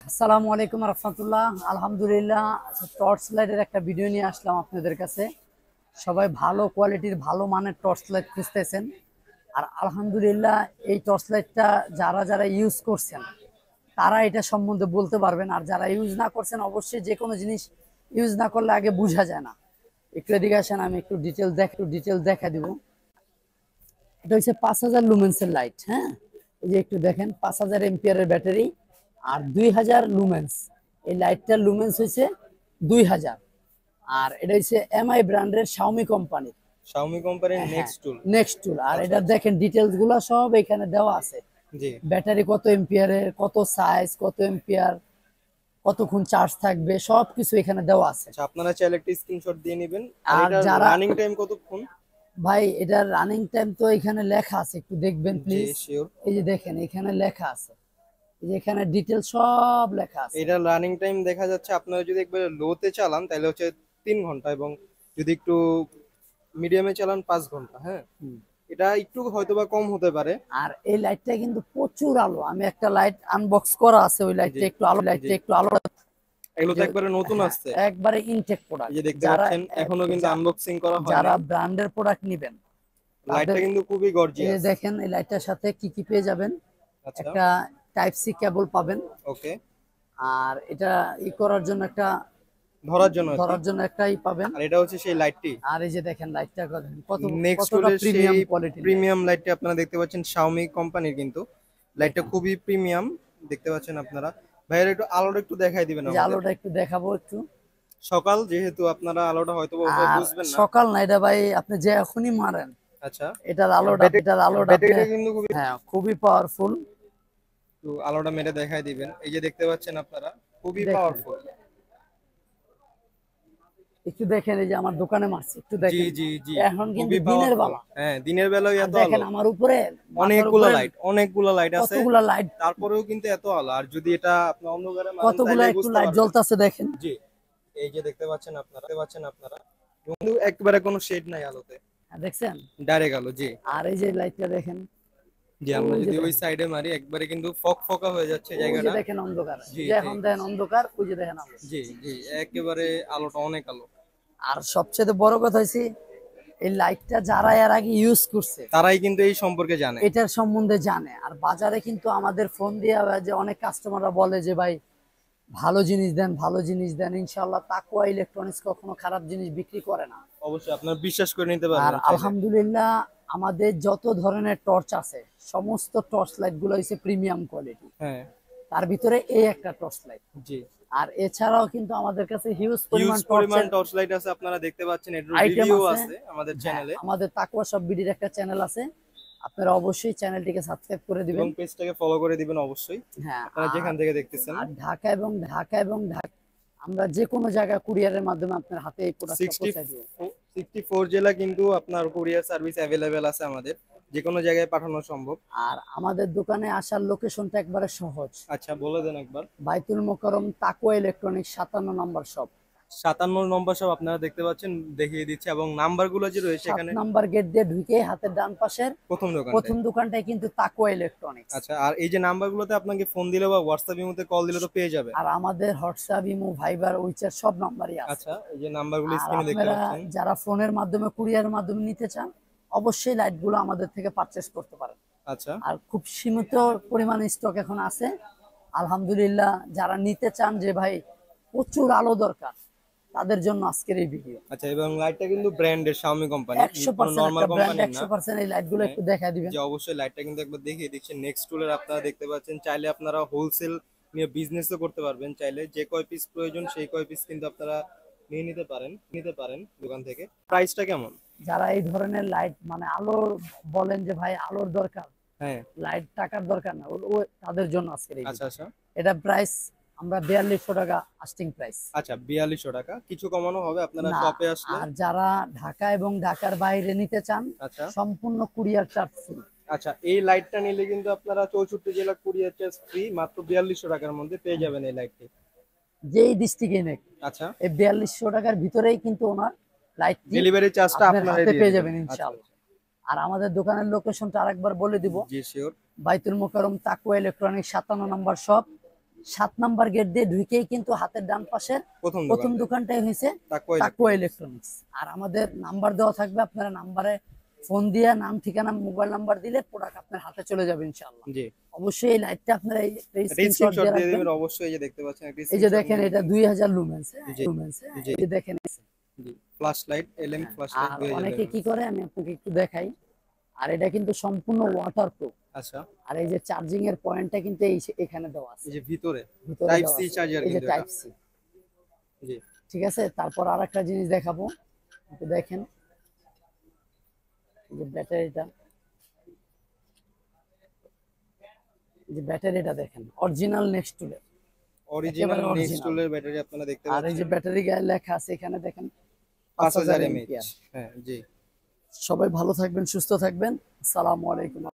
আসসালামু আলাইকুম রহমতুল্লাহ। আলহামদুলিল্লাহ, টর্চ লাইটের একটা ভিডিও নিয়ে আসলাম আপনাদের কাছে। সবাই ভালো কোয়ালিটির ভালো মানের টর্চ লাইট খুঁজতেছেন, আর আলহামদুলিল্লাহ এই টর্চ লাইটটা যারা যারা ইউজ করছেন তারা এটা সম্বন্ধে বলতে পারবেন। আর যারা ইউজ না করছেন, অবশ্যই যে কোনো জিনিস ইউজ না করলে আগে বোঝা যায় না। একটু এদিকে আসেন, আমি একটু ডিটেল দেখা দিব। এটা হচ্ছে 5000 লুমেন্সের লাইট। হ্যাঁ, এই যে একটু দেখেন, 5000 এম্পিয়ারের ব্যাটারি আর 2000 লুমেন্স। এই লাইটটার লুমেন্স হচ্ছে 2000। আর এটা হচ্ছে এমআই ব্র্যান্ডের শাওমি কোম্পানি। Xiaomi কোম্পানির হ্যাঁ, নেক্সট টুল। নেক্সট টুল। আর আচ্ছা এটা আচ্ছা। দেখেন ডিটেলস গুলো সব এখানে দেওয়া আছে। জি। ব্যাটারি কত এম্পিয়ারের, কত সাইজ, কত এম্পিয়ার, কতক্ষণ চার্জ থাকবে, সবকিছু এখানে দেওয়া আছে। আচ্ছা, আপনারা চাইলে একটা স্ক্রিনশট দিয়ে নেবেন। আর আর এটার যারা রানিং টাইম কতক্ষণ? ভাই, এটার রানিং টাইম তো এখানে লেখা আছে, একটু দেখবেন জি প্লিজ। শিওর। এই যে দেখেন, এখানে লেখা আছে, এই যে এখানে ডিটেল সব লেখা আছে। এটার রানিং টাইম দেখা যাচ্ছে আপনারা যদি একবার লোতে চালান তাহলে হচ্ছে 3 ঘন্টা, এবং যদি একটু মিডিয়ামে চালান 5 ঘন্টা। হ্যাঁ, হুম। এটা একটু হয়তোবা কম হতে পারে। আর এই লাইটটা কিন্তু প্রচুর আলো। আমি একটা লাইট আনবক্স করা আছে, ওই জি লাইটটা জি। একটু আলো। এগুলো তো যে একবারে নতুন হ্যাঁ, আসছে। একবারে ইনটেক এই প্রোডাক্ট। যে দেখতে পাচ্ছেন এখনো কিন্তু আনবক্সিং করা হয় যারা নাই। ব্র্যান্ডের প্রোডাক্ট নেবেন লাইটটা তাদের, কিন্তু খুবই এই যে গর্জিয়াস। দেখেন এই লাইটটার সাথে কি কি পেয়ে যাবেন। আচ্ছা। একটা টাইপ সি কেবল পাবেন। ওকে। আর এটা করার জন্য একটা, ধরার জন্য আর কি। ধরার জন্য একটাই পাবেন। আর এটা হচ্ছে সেই লাইটটি। আর এই যে দেখেন লাইটটা কত নেক্সট কতটা টুলের সেই প্রিমিয়াম কোয়ালিটির লাইট। প্রিমিয়াম লাইটটি আপনারা দেখতে পাচ্ছেন Xiaomi কোম্পানির, কিন্তু লাইটটা দেখেন, খুবই প্রিমিয়াম দেখতে পাচ্ছেন আপনারা। ভাইয়ের একটু আলোটা একটু দেখাই দিবেন এই যে আমাদের। আলোটা একটু দেখাবো একটু। সকাল যেহেতু আপনারা আলোটা হয়তো ওভাবে আর বুঝবেন না। সকাল না, এটা ভাই আপনি যে এখনই মারেন, আচ্ছা। এটার আলোটা আপনি, ব্যাটারিটা কিন্তু খুবই, হ্যাঁ খুবই পাওয়ারফুল। একটু আলোটা মেরে দেখাই দিবেন। এই যে দেখতে পাচ্ছেন আপনারা, খুবই দেখেন, পাওয়ারফুল। একটু দেখেন, এই যে আমার দোকানে মারছি, একটু জি দেখেন। জি জি। এখন কিন্তু খুবই দিনের পাওয়ারফুল। বেলা। হ্যাঁ, দিনের বেলায় আর এত দেখেন আলো। আমার উপরে, মাথার অনেকগুলা উপরে লাইট, অনেকগুলা লাইট আছে। কতগুলা লাইট, তারপরেও কিন্তু এত আলো। আর যদি এটা আপনি অন্ধকারে মারেন কতগুলা তাহলেই একটু বুঝতে লাইট পারবেন। জ্বলতেছে দেখেন। জি। এই যে দেখতে পাচ্ছেন আপনারা কিন্তু একবারে কোনো শেড নাই আলোতে। হ্যাঁ, দেখছেন। ডাইরেক্ট আলো। জি। আর এই যে লাইটটা দেখেন, জি, আমরা ওই যে যদি ওই দেখেন, সাইডে মারি একবারে কিন্তু ফকফকা হয়ে যাচ্ছে ওই যে জায়গাটা। দেখেন অন্ধকার, জি এই যে জি। এখন দেখেন অন্ধকার, ওই যে দেখেন আলো। জি জি। একেবারে আলোটা অনেক আলো। আর সবচেয়ে বড় কথা হচ্ছে, এই লাইটটা যারা এর আগে ইউজ করছে তারাই কিন্তু এই সম্পর্কে জানে। এটার সম্বন্ধে জানে। আর বাজারে কিন্তু আমাদের ফোন দিয়ে যে অনেক কাস্টমাররা বলে যে ভাই ভালো জিনিস দেন, ভালো জিনিস দেন। ইনশাল্লাহ তাকওয়া ইলেকট্রনিক্স কখনো খারাপ জিনিস বিক্রি করে না। অবশ্যই আপনারা বিশ্বাস করে নিতে আর পারবেন চাইলে। আলহামদুলিল্লাহ, আমাদের যত ধরনের টর্চ আছে সমস্ত টর্চ লাইট গুলো হচ্ছে প্রিমিয়াম কোয়ালিটি। হ্যাঁ। তার ভিতরে এই একটা টর্চ লাইট। জি। আর এছাড়াও কিন্তু আমাদের কাছে হিউজ হিউজ পরিমাণ পরিমাণ টর্চের টর্চ লাইট আছে, আপনারা দেখতে পাচ্ছেন। এর আইটেম রিভিউ আছে। আছে আমাদের হ্যাঁ, চ্যানেলে। আমাদের তাকওয়া সব বিডির একটা চ্যানেল আছে, আপনারা অবশ্যই চ্যানেলটিকে সাবস্ক্রাইব করে এবং দিবেন। পেজটাকে ফলো করে দিবেন অবশ্যই, হ্যাঁ। আপনারা আর যেখান থেকে দেখতেছেন। আর ঢাকা আমরা যে কোনো জায়গায় কুরিয়ারের মাধ্যমে আপনার হাতে এই প্রোডাক্টটা সিক্সটি পৌঁছে দিব। 64 জেলা কিন্তু আপনার কুরিয়ার সার্ভিস অ্যাভেলেবেল আছে আমাদের, যে কোনো জায়গায় পাঠানো সম্ভব। আর আমাদের দোকানে আসার লোকেশনটা একবারে সহজ। আচ্ছা, বলে দেন একবার। বাইতুল মোকাররম তাকওয়া ইলেকট্রনিক্স 57 নম্বর শপ। 57 নম্বর সব আপনারা দেখতে পাচ্ছেন, দেখিয়ে দিচ্ছে। এবং নাম্বারগুলো যে রয়েছে 7 এখানে নাম্বার গেট দিয়ে ঢুকে হাতের ডান পাশের প্রথম দোকানটায়। প্রথম দোকানটাই কিন্তু তাকওয়া ইলেকট্রনিক্স। আচ্ছা, আর এই যে নাম্বারগুলোতে আপনাকে ফোন দিলে বা হোয়াটসঅ্যাপ ইমোতে কল দিলে তো পেয়ে যাবে। আর আমাদের হোয়াটসঅ্যাপ, ইমো, ভাইবার, উইচ্যাট সব নাম্বারই আছে। আচ্ছা, এই যে নাম্বারগুলো আর স্ক্রিনে দেখতে আপনারা পাচ্ছেন। যারা ফোনের মাধ্যমে কুরিয়ারের মাধ্যমে নিতে চান, অবশ্যই লাইটগুলো আমাদের থেকে পারচেস করতে পারেন। আচ্ছা। আর খুব সীমিত পরিমাণ স্টক এখন আছে আলহামদুলিল্লাহ। যারা নিতে চান যে ভাই প্রচুর আলো দরকার, তাদের জন্য আজকের এই ভিডিও। আচ্ছা, এবং লাইটটা কিন্তু ব্র্যান্ডের Xiaomi কোম্পানি, কোনো 100% নরমাল একটা ব্র্যান্ড, কোম্পানির না। 100% এই লাইটগুলো হ্যাঁ। একটু দেখা দিবেন। যে অবশ্যই লাইটটা কিন্তু একবার দেখিয়ে দিচ্ছে। নেক্সট টুলের আপনারা দেখতে পাচ্ছেন। চাইলে আপনারা হোলসেল নিয়ে বিজনেসও করতে পারবেন। চাইলে যে কয় পিস প্রয়োজন সেই কয় পিস কিন্তু আপনারা নিয়ে নিতে পারেন দোকান থেকে। প্রাইসটা কেমন? যারা এই ধরনের লাইট মানে আলোর, বলেন যে ভাই আলোর দরকার, হ্যাঁ। লাইট টাকার দরকার না, তাদের জন্য আজকের এই আচ্ছা ভিডিও। আচ্ছা। এটা প্রাইস আমরা 4200 টাকা আস্টিং প্রাইস। আচ্ছা, 4200 টাকা। কিছু কমানো হবে আপনারা না। শপে আসলে। আর যারা ঢাকা এবং ঢাকার বাইরে নিতে চান, আচ্ছা সম্পূর্ণ কুরিয়ার চার্জ ফ্রি। আচ্ছা। এই লাইটটা নিলে কিন্তু আপনারা 64 জেলা কুরিয়ার চার্জ ফ্রি, মাত্র 4200 টাকার মধ্যে পেয়ে যাবেন এই লাইটটি। যেই ডিস্ট্রিক্টে নেক, আচ্ছা। এই 4200 টাকার ভিতরেই কিন্তু ওনার লাইটটি ডেলিভারি চার্জটা আপনার আপনারাই হাতে দিয়ে পেয়ে দিবেন। যাবেন আচ্ছা। ইনশাআল্লাহ। আর আমাদের দোকানের লোকেশনটা আরেকবার বলে দিব। জি শিওর। বাইতুল মোকাররম তাকওয়া ইলেকট্রনিক্স 57 নম্বর শপ, 7 নাম্বার গেট দিয়ে ঢুকেই কিন্তু হাতের ডান পাশের প্রথম প্রথম দোকান দোকানটাই হয়েছে তাকওয়া তাকওয়া ইলেকট্রনিক্স। আর আমাদের নাম্বার দেওয়া থাকবে, আপনারা নাম্বারে ফোন দিয়ে নাম ঠিকানা মোবাইল নাম্বার দিলে প্রোডাক্ট আপনার হাতে চলে যাবে ইনশাআল্লাহ। জি, অবশ্যই এই লাইটটা আপনারা এই এটা স্ক্রিনশট স্ক্রিনশট দিয়ে দিয়ে রাখবেন। দিবেন অবশ্যই। এই যে দেখতে পাচ্ছেন একটা এই যে screenshot দেখেন নিয়ে এটা নিবেন। 2000 লুমেন্স, জি লুমেন্স। জি এই যে দেখেন। জি, ফ্ল্যাশ লাইট, এলএম ফ্ল্যাশ লাইট আর 2000 অনেকে কি lumens। করে আমি আপনাকে একটু দেখাই। আর এটা কিন্তু সম্পূর্ণ ওয়াটারপ্রুফ। আচ্ছা, আর এই যে চার্জিং এর পয়েন্টটা কিন্তু এখানে দেওয়া আছে, এই যে ভিতরে ভিতরে টাইপ দেওয়া সি আছে। চার্জার এই যে কিন্তু এটা। Type C. জি, ঠিক আছে, তারপর আরেকটা জিনিস দেখাবো, একটু দেখেন। এই যে ব্যাটারিটা, এই যে ব্যাটারিটা দেখেন অরিজিনাল নেক্সটুলের, অরিজিনাল একেবারে অরিজিনাল। নেক্সটুলের ব্যাটারি আপনারা দেখতে আর এই যে পাচ্ছেন। ব্যাটারি গায়ে লেখা আছে এখানে দেখেন 5000 5000 mAh। এম্পিয়ার। হ্যাঁ জি। সবাই ভালো থাকবেন, সুস্থ থাকবেন। আসসালামু আলাইকুম।